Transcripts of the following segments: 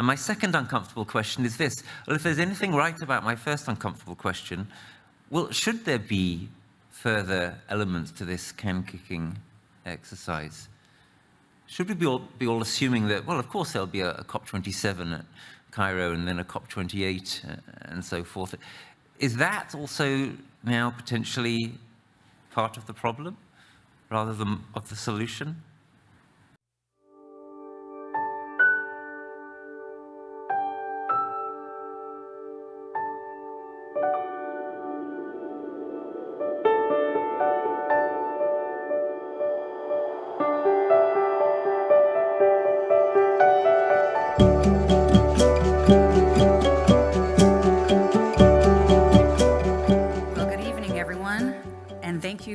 And my second uncomfortable question is this. Well, if there's anything right about my first uncomfortable question, well, should there be further elements to this can-kicking exercise? Should we be all assuming that, well, of course there'll be a COP27 at Cairo and then a COP28 and so forth. Is that also now potentially part of the problem rather than of the solution?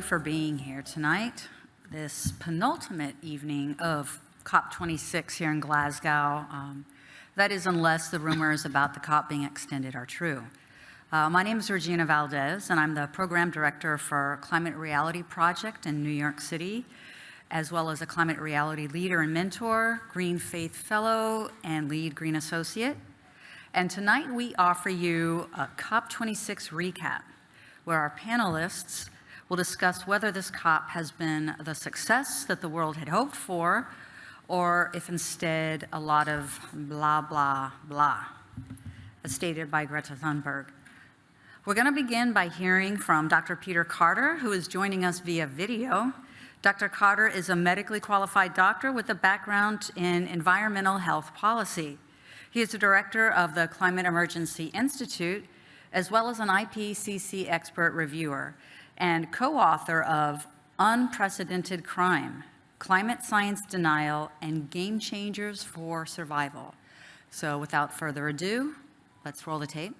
For being here tonight, this penultimate evening of COP26 here in Glasgow. That is, unless the rumors about the COP being extended are true. My name is Regina Valdez, and I'm the Program Director for Climate Reality Project in New York City, as well as a Climate Reality Leader and Mentor, Green Faith Fellow, and Lead Green Associate. And tonight we offer you a COP26 Recap, where our panelists will discuss whether this COP has been the success that the world had hoped for, or if instead a lot of blah, blah, blah, as stated by Greta Thunberg. We're going to begin by hearing from Dr. Peter Carter, who is joining us via video. Dr. Carter is a medically qualified doctor with a background in environmental health policy. He is the director of the Climate Emergency Institute, as well as an IPCC expert reviewer, and co-author of Unprecedented Crime, Climate Science Denial, and Game Changers for Survival. So without further ado, let's roll the tape.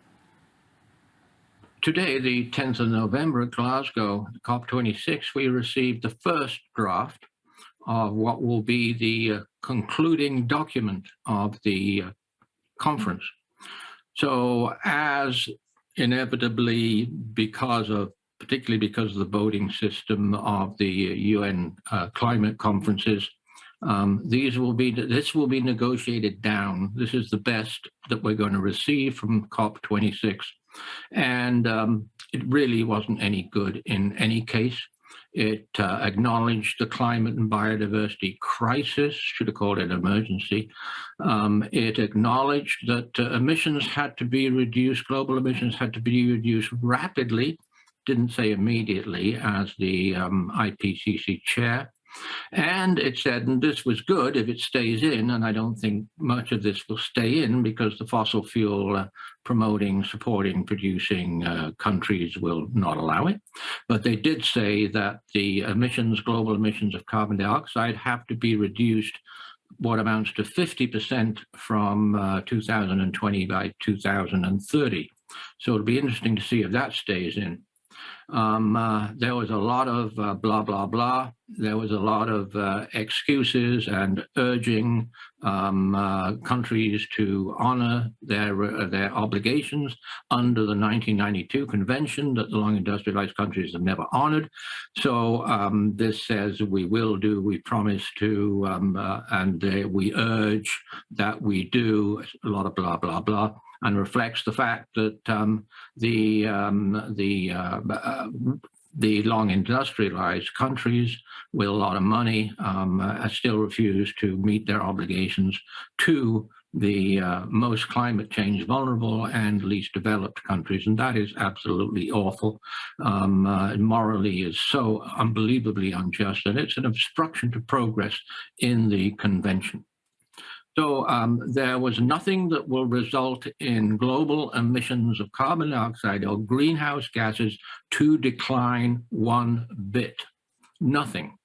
Today, the 10th of November at Glasgow, COP26, we received the first draft of what will be the concluding document of the conference. So as inevitably, particularly because of the voting system of the UN climate conferences, this will be negotiated down. This is the best that we're going to receive from COP26. And it really wasn't any good in any case. It acknowledged the climate and biodiversity crisis, should have called it emergency. It acknowledged that emissions had to be reduced, global emissions had to be reduced rapidly, didn't say immediately as the IPCC chair. And it said, and this was good if it stays in, and I don't think much of this will stay in because the fossil fuel promoting, supporting, producing countries will not allow it. But they did say that the emissions, global emissions of carbon dioxide have to be reduced what amounts to 50% from 2020 by 2030. So it'll be interesting to see if that stays in. There was a lot of blah, blah, blah. There was a lot of excuses and urging countries to honor their obligations under the 1992 convention that the long industrialized countries have never honored. So this says we will do, we promise to, and we urge that we do, a lot of blah, blah, blah, and reflects the fact that the long industrialized countries with a lot of money still refuse to meet their obligations to the most climate change vulnerable and least developed countries. And that is absolutely awful. Morally is so unbelievably unjust, and it's an obstruction to progress in the convention. So there was nothing that will result in global emissions of carbon dioxide or greenhouse gases to decline one bit. Nothing.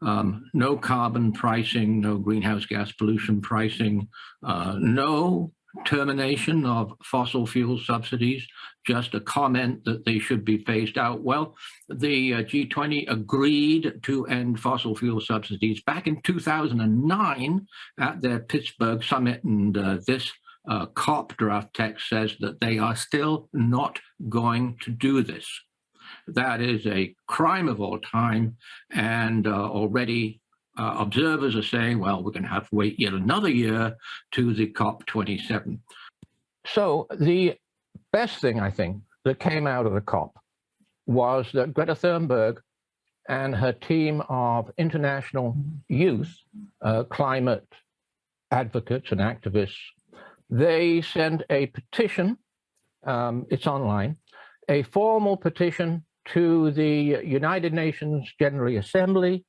No carbon pricing, no greenhouse gas pollution pricing, no termination of fossil fuel subsidies, just a comment that they should be phased out. Well, the G20 agreed to end fossil fuel subsidies back in 2009 at their Pittsburgh summit, and this COP draft text says that they are still not going to do this. That is a crime of all time, and already observers are saying, well, we're going to have to wait yet another year to the COP27. So the best thing, I think, that came out of the COP was that Greta Thunberg and her team of international youth, climate advocates and activists, they sent a petition, it's online, a formal petition to the United Nations General Assembly,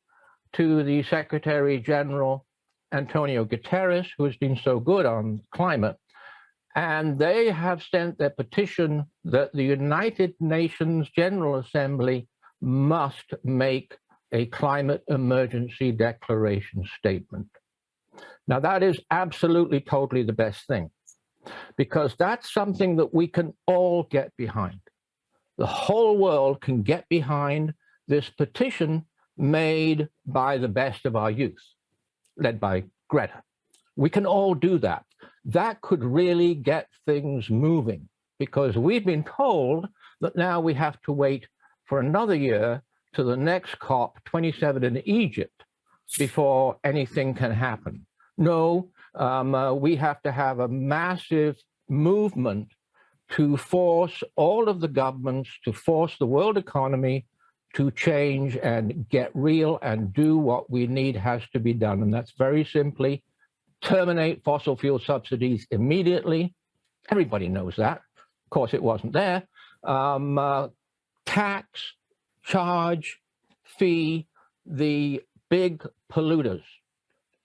to the Secretary General Antonio Guterres, who has been so good on climate, and they have sent their petition that the United Nations General Assembly must make a climate emergency declaration statement. Now, that is absolutely, totally the best thing, because that's something that we can all get behind. The whole world can get behind this petition made by the best of our youth, led by Greta. We can all do that. That could really get things moving, because we've been told that now we have to wait for another year to the next COP27 in Egypt before anything can happen. No, we have to have a massive movement to force all of the governments, to force the world economy to change and get real and do what we need has to be done. And that's very simply terminate fossil fuel subsidies immediately. Everybody knows that. Of course, it wasn't there. Tax, charge, fee the big polluters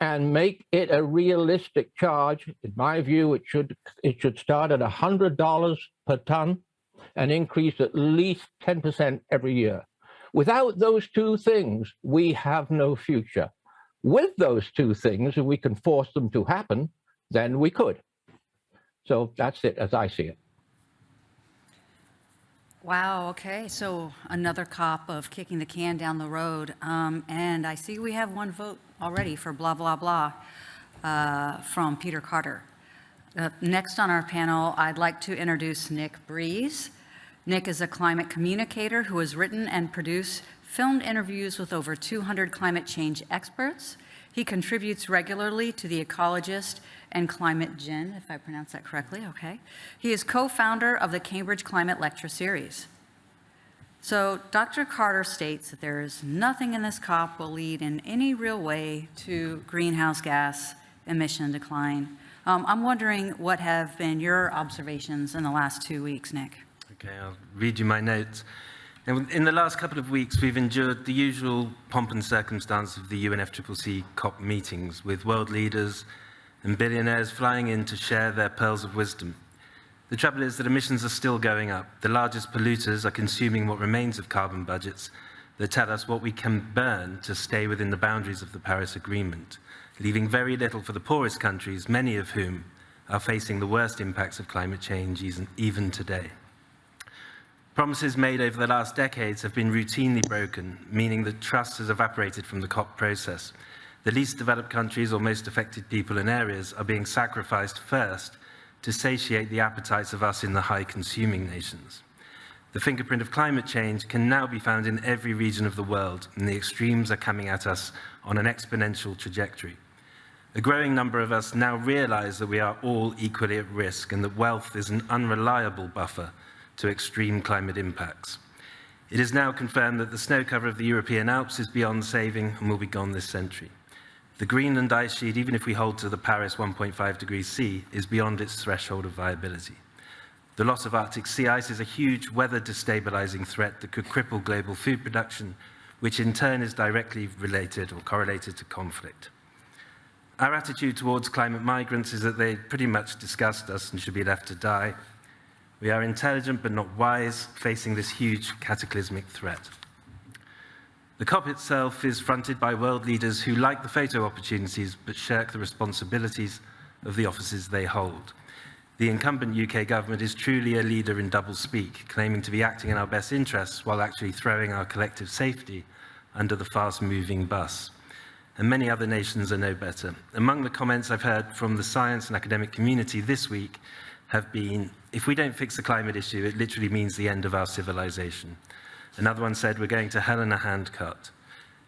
and make it a realistic charge. In my view, it should start at $100 per ton and increase at least 10% every year. Without those two things, we have no future. With those two things, if we can force them to happen, then we could. So that's it, as I see it. Wow, okay, so another COP of kicking the can down the road. And I see we have one vote already for blah, blah, blah from Peter Carter. Next on our panel, I'd like to introduce Nick Breeze. Nick is a climate communicator who has written and produced filmed interviews with over 200 climate change experts. He contributes regularly to The Ecologist and Climate Gen, if I pronounce that correctly, okay. He is co-founder of the Cambridge Climate Lecture Series. So Dr. Carter states that there is nothing in this COP will lead in any real way to greenhouse gas emission decline. I'm wondering what have been your observations in the last 2 weeks, Nick? Okay, I'll read you my notes. In the last couple of weeks, we've endured the usual pomp and circumstance of the UNFCCC COP meetings, with world leaders and billionaires flying in to share their pearls of wisdom. The trouble is that emissions are still going up. The largest polluters are consuming what remains of carbon budgets that tell us what we can burn to stay within the boundaries of the Paris Agreement, leaving very little for the poorest countries, many of whom are facing the worst impacts of climate change even today. Promises made over the last decades have been routinely broken, meaning that trust has evaporated from the COP process. The least developed countries or most affected people and areas are being sacrificed first to satiate the appetites of us in the high-consuming nations. The fingerprint of climate change can now be found in every region of the world, and the extremes are coming at us on an exponential trajectory. A growing number of us now realize that we are all equally at risk and that wealth is an unreliable buffer to extreme climate impacts. It is now confirmed that the snow cover of the European Alps is beyond saving and will be gone this century. The Greenland ice sheet, even if we hold to the Paris 1.5 degrees C, is beyond its threshold of viability. The loss of Arctic sea ice is a huge weather-destabilizing threat that could cripple global food production, which in turn is directly related or correlated to conflict. Our attitude towards climate migrants is that they pretty much disgust us and should be left to die. We are intelligent but not wise, facing this huge cataclysmic threat. The COP itself is fronted by world leaders who like the photo opportunities but shirk the responsibilities of the offices they hold. The incumbent UK government is truly a leader in double-speak, claiming to be acting in our best interests while actually throwing our collective safety under the fast-moving bus. And many other nations are no better. Among the comments I've heard from the science and academic community this week have been, if we don't fix the climate issue, it literally means the end of our civilization. Another one said, we're going to hell in a handcart.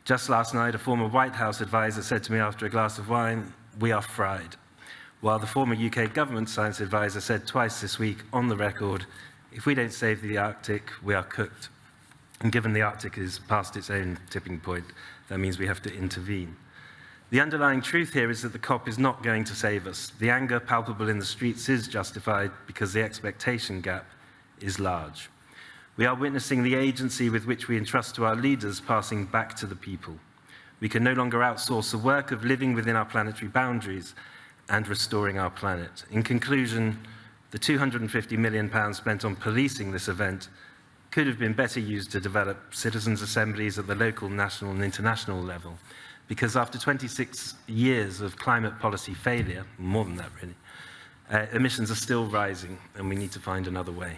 Just last night, a former White House advisor said to me after a glass of wine, "We are fried." While the former UK government science advisor said twice this week on the record, "If we don't save the Arctic, we are cooked." And given the Arctic is past its own tipping point, that means we have to intervene. The underlying truth here is that the COP is not going to save us. The anger palpable in the streets is justified because the expectation gap is large. We are witnessing the agency with which we entrust to our leaders passing back to the people. We can no longer outsource the work of living within our planetary boundaries and restoring our planet. In conclusion, the £250 million spent on policing this event could have been better used to develop citizens' assemblies at the local, national, and international level. Because after 26 years of climate policy failure, more than that really, emissions are still rising, and we need to find another way.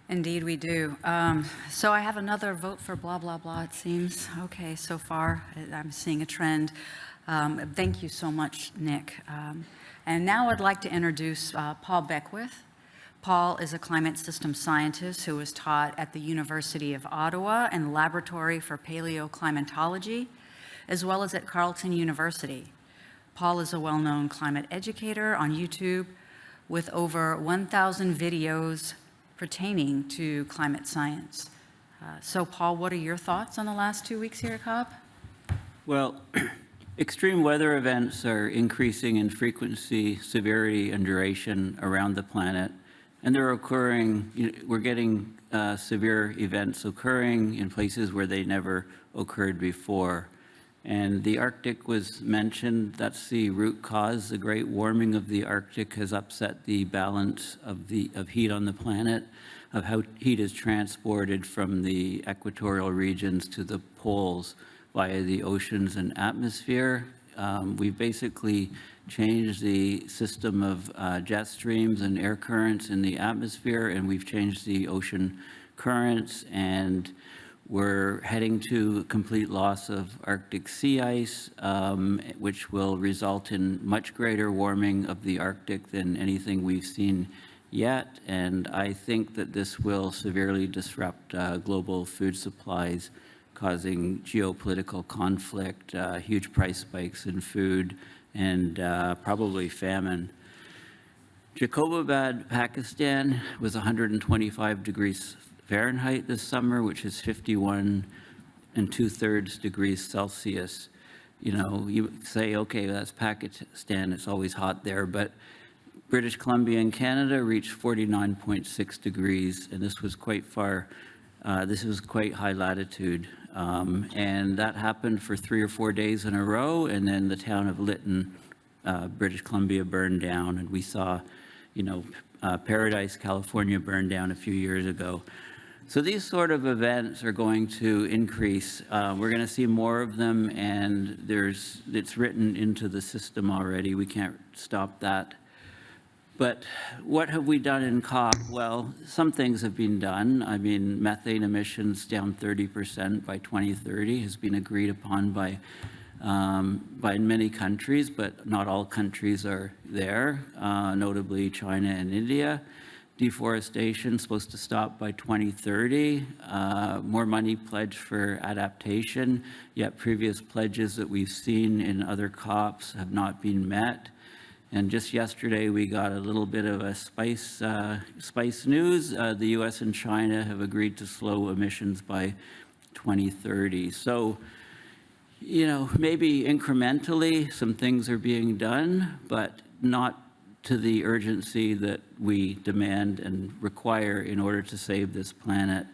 Indeed, we do. So I have another vote for blah, blah, blah, it seems. Okay, so far, I'm seeing a trend. Thank you so much, Nick. And now I'd like to introduce Paul Beckwith. Paul is a climate system scientist who was taught at the University of Ottawa in the Laboratory for Paleoclimatology, as well as at Carleton University. Paul is a well-known climate educator on YouTube with over 1,000 videos pertaining to climate science. So Paul, what are your thoughts on the last 2 weeks here at COP? Well, extreme weather events are increasing in frequency, severity, and duration around the planet. And they're occurring, we're getting severe events occurring in places where they never occurred before. And the Arctic was mentioned. That's the root cause. The great warming of the Arctic has upset the balance of heat on the planet, of how heat is transported from the equatorial regions to the poles via the oceans and atmosphere. We've basically changed the system of jet streams and air currents in the atmosphere, and we've changed the ocean currents, and we're heading to complete loss of Arctic sea ice, which will result in much greater warming of the Arctic than anything we've seen yet. And I think that this will severely disrupt global food supplies, causing geopolitical conflict, huge price spikes in food, and probably famine. Jacobabad, Pakistan was 125 degrees Fahrenheit this summer, which is 51 2/3 degrees Celsius. You know, you say, okay, that's Pakistan, it's always hot there, but British Columbia and Canada reached 49.6 degrees, and this was quite far, this was quite high latitude. And that happened for 3 or 4 days in a row, and then the town of Lytton, British Columbia burned down, and we saw, you know, Paradise, California burned down a few years ago. So these sort of events are going to increase. We're going to see more of them, and it's written into the system already. We can't stop that. But what have we done in COP? Well, some things have been done. I mean, methane emissions down 30% by 2030 has been agreed upon by many countries, but not all countries are there, notably China and India. Deforestation supposed to stop by 2030. More money pledged for adaptation, yet previous pledges that we've seen in other COPs have not been met. And just yesterday, we got a little bit of a spice news. The US and China have agreed to slow emissions by 2030. So, you know, maybe incrementally some things are being done, but not to the urgency that we demand and require in order to save this planet.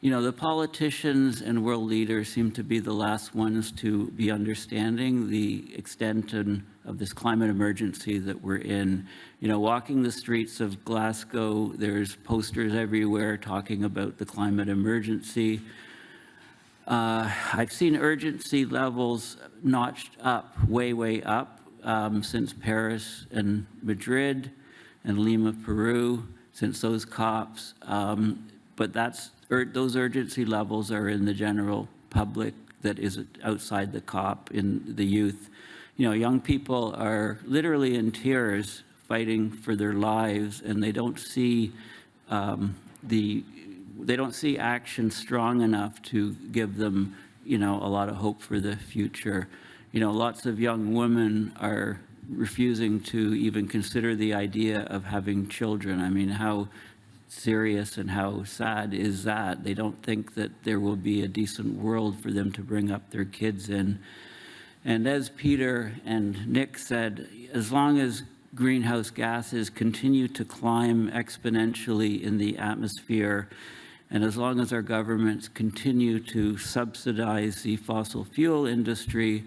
You know, the politicians and world leaders seem to be the last ones to be understanding the extent of this climate emergency that we're in. You know, walking the streets of Glasgow, there's posters everywhere talking about the climate emergency. I've seen urgency levels notched up, way up, since Paris and Madrid and Lima, Peru, since those COPs. But those urgency levels are in the general public that is outside the COP, in the youth. You know, young people are literally in tears fighting for their lives, and they don't see they don't see action strong enough to give them, a lot of hope for the future. Lots of young women are refusing to even consider the idea of having children. I mean, how serious and how sad is that? They don't think that there will be a decent world for them to bring up their kids in. And as Peter and Nick said, as long as greenhouse gases continue to climb exponentially in the atmosphere, and as long as our governments continue to subsidize the fossil fuel industry,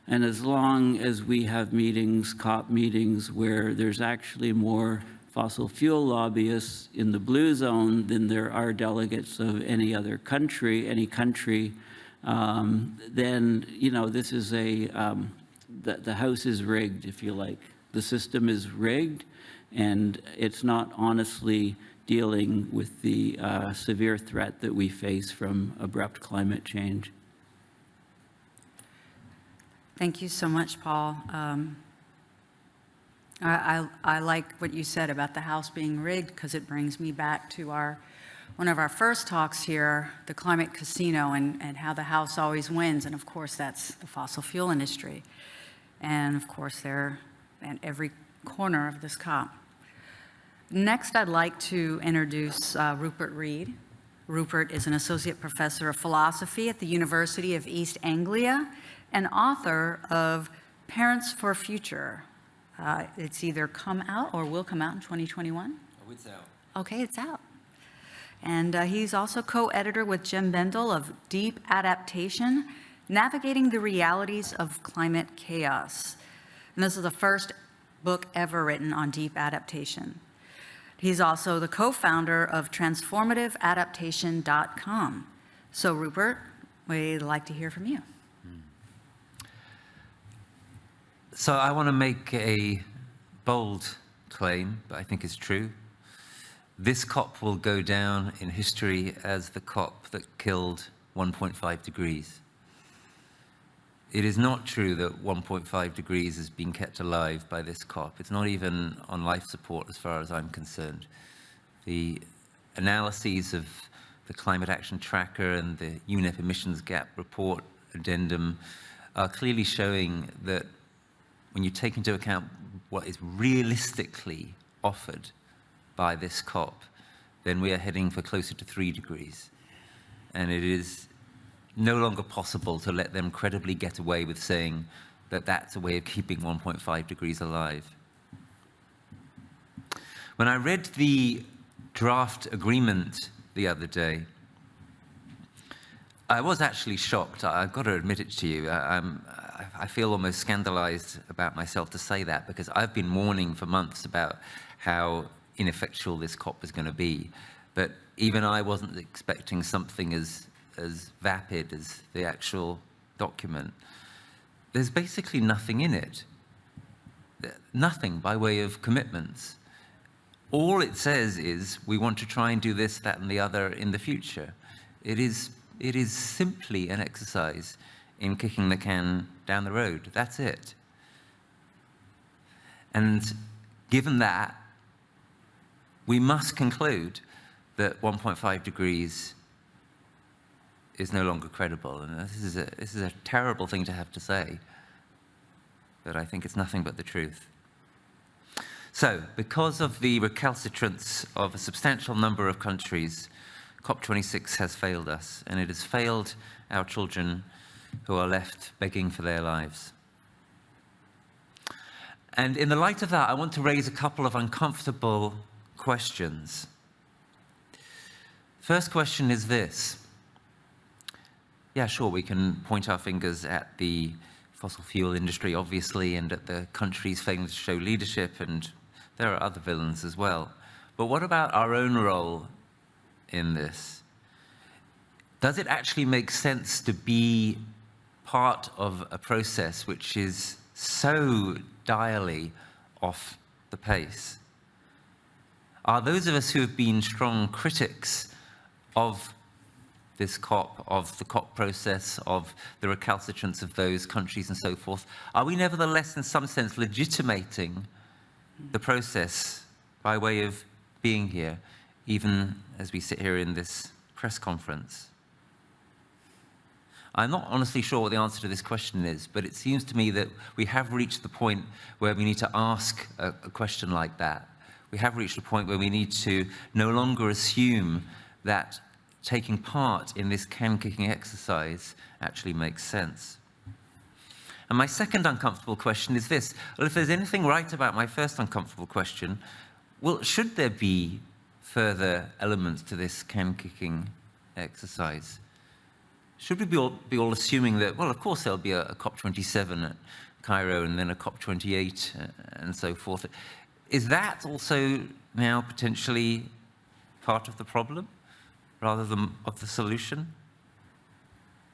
and as long as we have meetings, COP meetings, where there's actually more fossil fuel lobbyists in the blue zone than there are delegates of any other country, then, this is the house is rigged, if you like. The system is rigged, and it's not honestly dealing with the severe threat that we face from abrupt climate change. Thank you so much, Paul. I like what you said about the House being rigged, because it brings me back to one of our first talks here, the climate casino, and how the House always wins. And of course, that's the fossil fuel industry. And of course, they're at every corner of this COP. Next, I'd like to introduce Rupert Reed. Rupert is an associate professor of philosophy at the University of East Anglia and author of Parents for Future. It's either come out or will come out in 2021. Oh, it's out. Okay, it's out. And he's also co-editor with Jim Bendel of Deep Adaptation, Navigating the Realities of Climate Chaos. And this is the first book ever written on deep adaptation. He's also the co-founder of transformativeadaptation.com. So Rupert, we'd like to hear from you. So I want to make a bold claim, but I think it's true. This COP will go down in history as the COP that killed 1.5 degrees. It is not true that 1.5 degrees has been kept alive by this COP. It's not even on life support as far as I'm concerned. The analyses of the Climate Action Tracker and the UNEP Emissions Gap Report addendum are clearly showing that when you take into account what is realistically offered by this COP, then we are heading for closer to 3 degrees. And it is no longer possible to let them credibly get away with saying that that's a way of keeping 1.5 degrees alive. When I read the draft agreement the other day, I was actually shocked. I've got to admit it to you. I feel almost scandalized about myself to say that, because I've been warning for months about how ineffectual this COP was going to be. But even I wasn't expecting something as vapid as the actual document. There's basically nothing in it. Nothing by way of commitments. All it says is we want to try and do this, that, and the other in the future. It is simply an exercise in kicking the can down the road. That's it. And given that, we must conclude that 1.5 degrees is no longer credible. And this is a terrible thing to have to say, but I think it's nothing but the truth. So, because of the recalcitrance of a substantial number of countries, COP26 has failed us, and it has failed our children who are left begging for their lives. And in the light of that, I want to raise a couple of uncomfortable questions. First question is this. Yeah, sure, we can point our fingers at the fossil fuel industry, obviously, and at the countries failing to show leadership, and there are other villains as well. But what about our own role in this? Does it actually make sense to be part of a process which is so direly off the pace? Are those of us who have been strong critics of this COP, of the COP process, of the recalcitrance of those countries and so forth, are we nevertheless in some sense legitimating the process by way of being here, even as we sit here in this press conference? I'm not honestly sure what the answer to this question is, but it seems to me that we have reached the point where we need to ask a question like that. We have reached a point where we need to no longer assume that taking part in this can-kicking exercise actually makes sense. And my second uncomfortable question is this. Well, if there's anything right about my first uncomfortable question, well, should there be further elements to this can-kicking exercise? Should we be all assuming that, well, of course there'll be a COP27 at Cairo and then a COP28 and so forth. Is that also now potentially part of the problem rather than of the solution?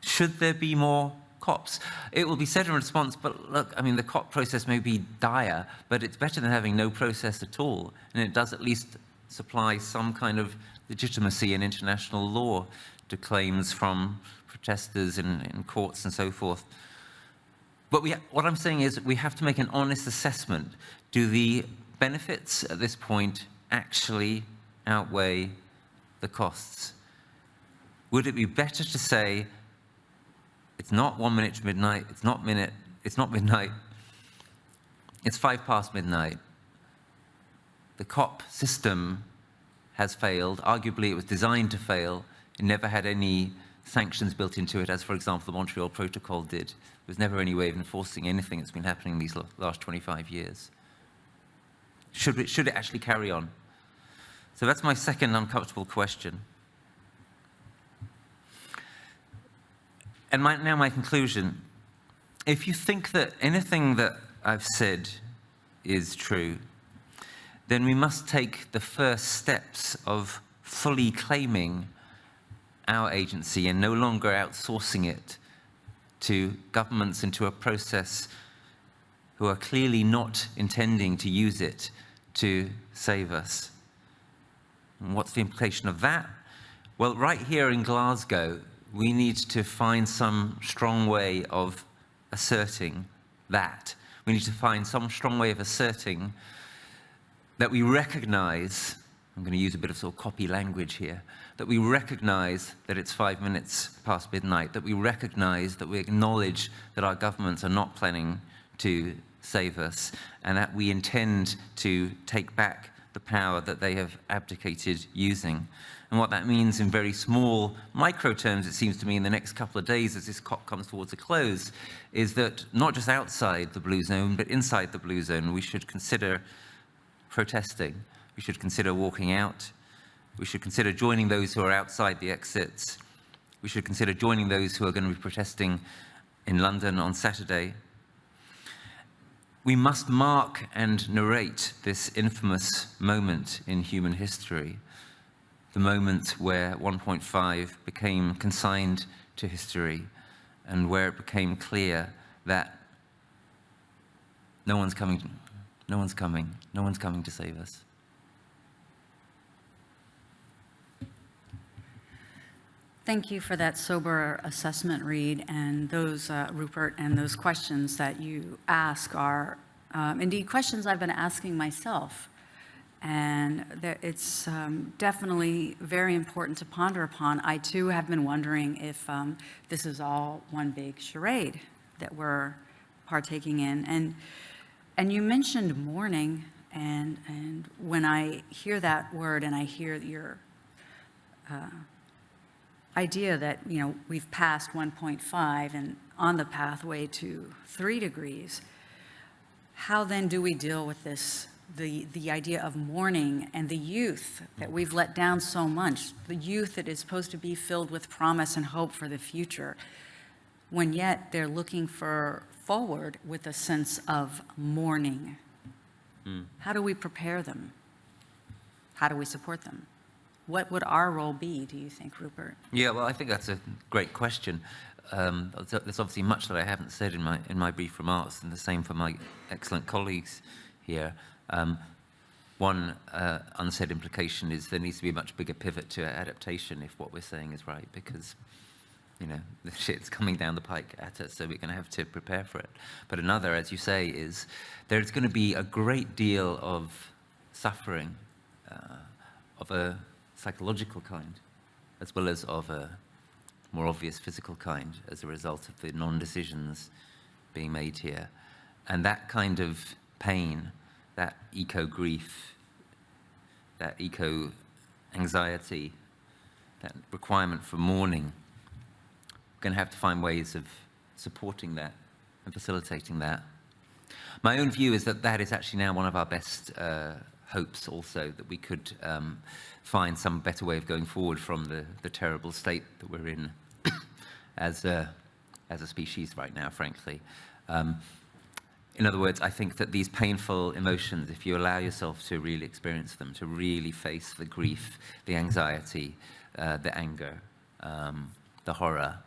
Should there be more COPs? It will be said in response, but look, I mean, the COP process may be dire, but it's better than having no process at all. And it does at least supply some kind of legitimacy in international law to claims from protesters in courts and so forth. But what I'm saying is we have to make an honest assessment. Do the benefits at this point actually outweigh the costs? Would it be better to say, it's not 1 minute to midnight, it's not midnight, it's 5 past midnight. The COP system has failed. Arguably, it was designed to fail. It never had any sanctions built into it, as, for example, the Montreal Protocol did. There was never any way of enforcing anything that's been happening these last 25 years. Should it actually carry on? So that's my second uncomfortable question. And now my conclusion. If you think that anything that I've said is true, then we must take the first steps of fully claiming our agency and no longer outsourcing it to governments and to a process who are clearly not intending to use it to save us. And what's the implication of that? Well, right here in Glasgow, we need to find some strong way of asserting that. We need to find some strong way of asserting that we recognize, I'm going to use a bit of sort of copy language here, that we recognize that it's 5 minutes past midnight, that we recognize, that we acknowledge that our governments are not planning to save us, and that we intend to take back the power that they have abdicated using. And what that means in very small, micro terms, it seems to me, in the next couple of days as this COP comes towards a close, is that not just outside the blue zone, but inside the blue zone, we should consider protesting. We should consider walking out. We should consider joining those who are outside the exits. We should consider joining those who are going to be protesting in London on Saturday. We must mark and narrate this infamous moment in human history, the moment where 1.5 became consigned to history and where it became clear that no one's coming to save us. Thank you for that sober assessment, Reed, and those, Rupert, and those questions that you ask are indeed questions I've been asking myself. And it's definitely very important to ponder upon. I, too, have been wondering if this is all one big charade that we're partaking in. And you mentioned mourning, and when I hear that word and I hear your idea that, you know, we've passed 1.5 and on the pathway to 3 degrees, how then do we deal with this, the idea of mourning and the youth that we've let down so much, the youth that is supposed to be filled with promise and hope for the future, when yet they're looking forward with a sense of mourning? How do we prepare them? How do we support them? What would our role be, do you think, Rupert? Yeah, well, I think that's a great question. There's obviously much that I haven't said in my brief remarks, and the same for my excellent colleagues here. One unsaid implication is there needs to be a much bigger pivot to adaptation if what we're saying is right, because, you know, the shit's coming down the pike at us, so we're going to have to prepare for it. But another, as you say, is there's going to be a great deal of suffering of a psychological kind as well as of a more obvious physical kind as a result of the non-decisions being made here. And that kind of pain, that eco-grief, that eco-anxiety, that requirement for mourning, we're going to have to find ways of supporting that and facilitating that. My own view is that that is actually now one of our best hopes also, that we could find some better way of going forward from the terrible state that we're in as a species right now, frankly. In other words, I think that these painful emotions, if you allow yourself to really experience them, to really face the grief, the anxiety, the anger, the horror,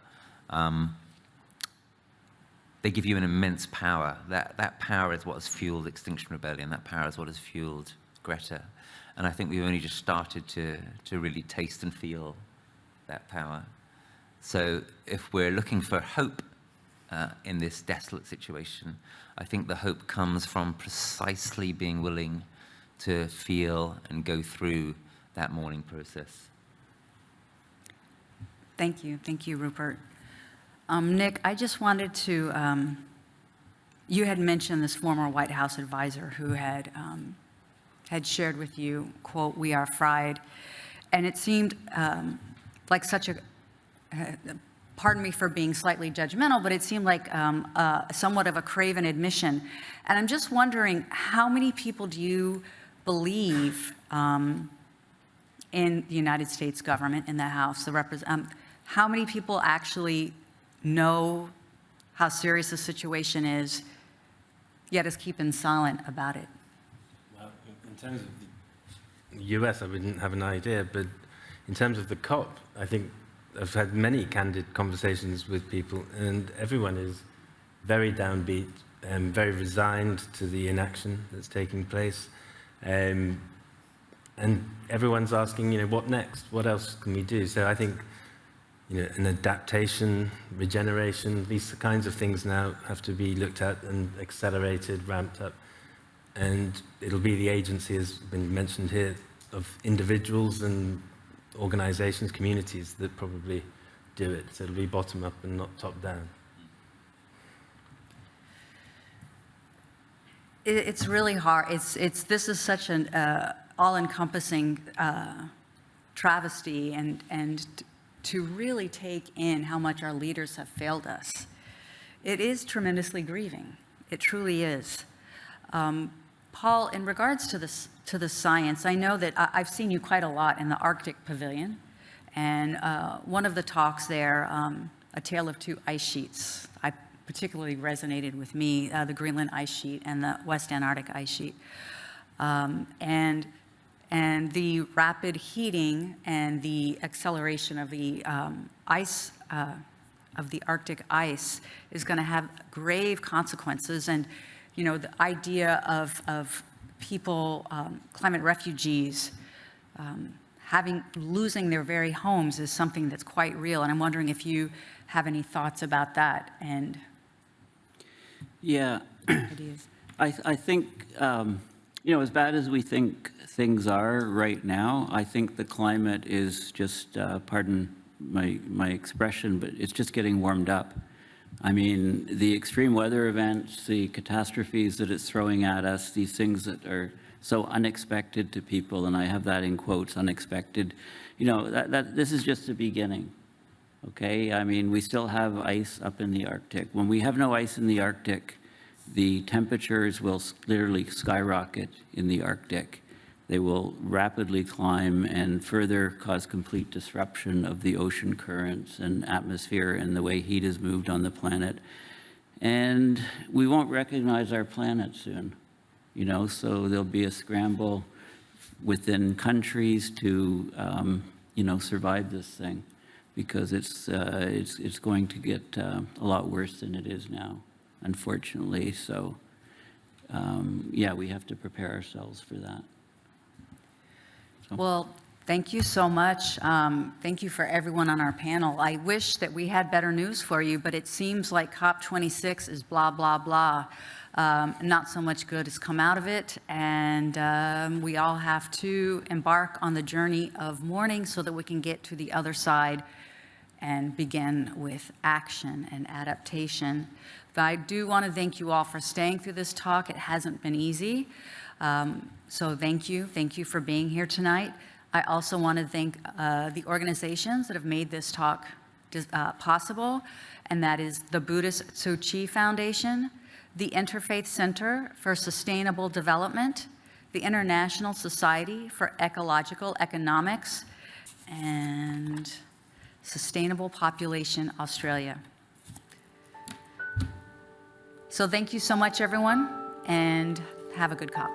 they give you an immense power. That power is what has fueled Extinction Rebellion. That power is what has fueled Greta. And I think we've only just started to really taste and feel that power. So if we're looking for hope in this desolate situation, I think the hope comes from precisely being willing to feel and go through that mourning process. Thank you, Rupert. Nick, I just wanted to, you had mentioned this former White House advisor who had shared with you, quote, "We are fried." And it seemed like such a, pardon me for being slightly judgmental, but it seemed like somewhat of a craven admission. And I'm just wondering, how many people do you believe in the United States government, in the House, how many people actually know how serious the situation is, yet is keeping silent about it? Well, in terms of the US, I wouldn't have an idea, but in terms of the COP, I think I've had many candid conversations with people, and everyone is very downbeat and very resigned to the inaction that's taking place. And everyone's asking, what next? What else can we do? So I think, an adaptation, regeneration, these kinds of things now have to be looked at and accelerated, ramped up. And it'll be the agency, as been mentioned here, of individuals and organizations, communities that probably do it. So it'll be bottom up and not top down. It's really hard. This is such an all-encompassing travesty, and to really take in how much our leaders have failed us. It is tremendously grieving. It truly is. Paul, in regards to the science, I know that I've seen you quite a lot in the Arctic Pavilion, and one of the talks there, A Tale of Two Ice Sheets, particularly resonated with me, the Greenland ice sheet and the West Antarctic ice sheet. And the rapid heating and the acceleration of the ice, of the Arctic ice, is going to have grave consequences. And, the idea of people, climate refugees, losing their very homes is something that's quite real. And I'm wondering if you have any thoughts about that and Yeah, ideas. I think, as bad as we think things are right now, I think the climate is just, pardon my expression, but it's just getting warmed up. I mean, the extreme weather events, the catastrophes that it's throwing at us, these things that are so unexpected to people, and I have that in quotes, unexpected, this is just the beginning, okay? I mean, we still have ice up in the Arctic. When we have no ice in the Arctic, the temperatures will literally skyrocket in the Arctic. They will rapidly climb and further cause complete disruption of the ocean currents and atmosphere and the way heat is moved on the planet. And we won't recognize our planet soon, so there'll be a scramble within countries to, survive this thing, because it's going to get a lot worse than it is now, unfortunately. So, we have to prepare ourselves for that. Well, Thank you so much. Thank you for everyone on our panel. I wish that we had better news for you, but it seems like COP26 is blah, blah, blah. Not so much good has come out of it, and we all have to embark on the journey of mourning so that we can get to the other side and begin with action and adaptation. But I do want to thank you all for staying through this talk. It hasn't been easy. So thank you. Thank you for being here tonight. I also want to thank the organizations that have made this talk possible, and that is the Buddhist Tzu Chi Foundation, the Interfaith Center for Sustainable Development, the International Society for Ecological Economics, and Sustainable Population Australia. So thank you so much, everyone, and have a good COP.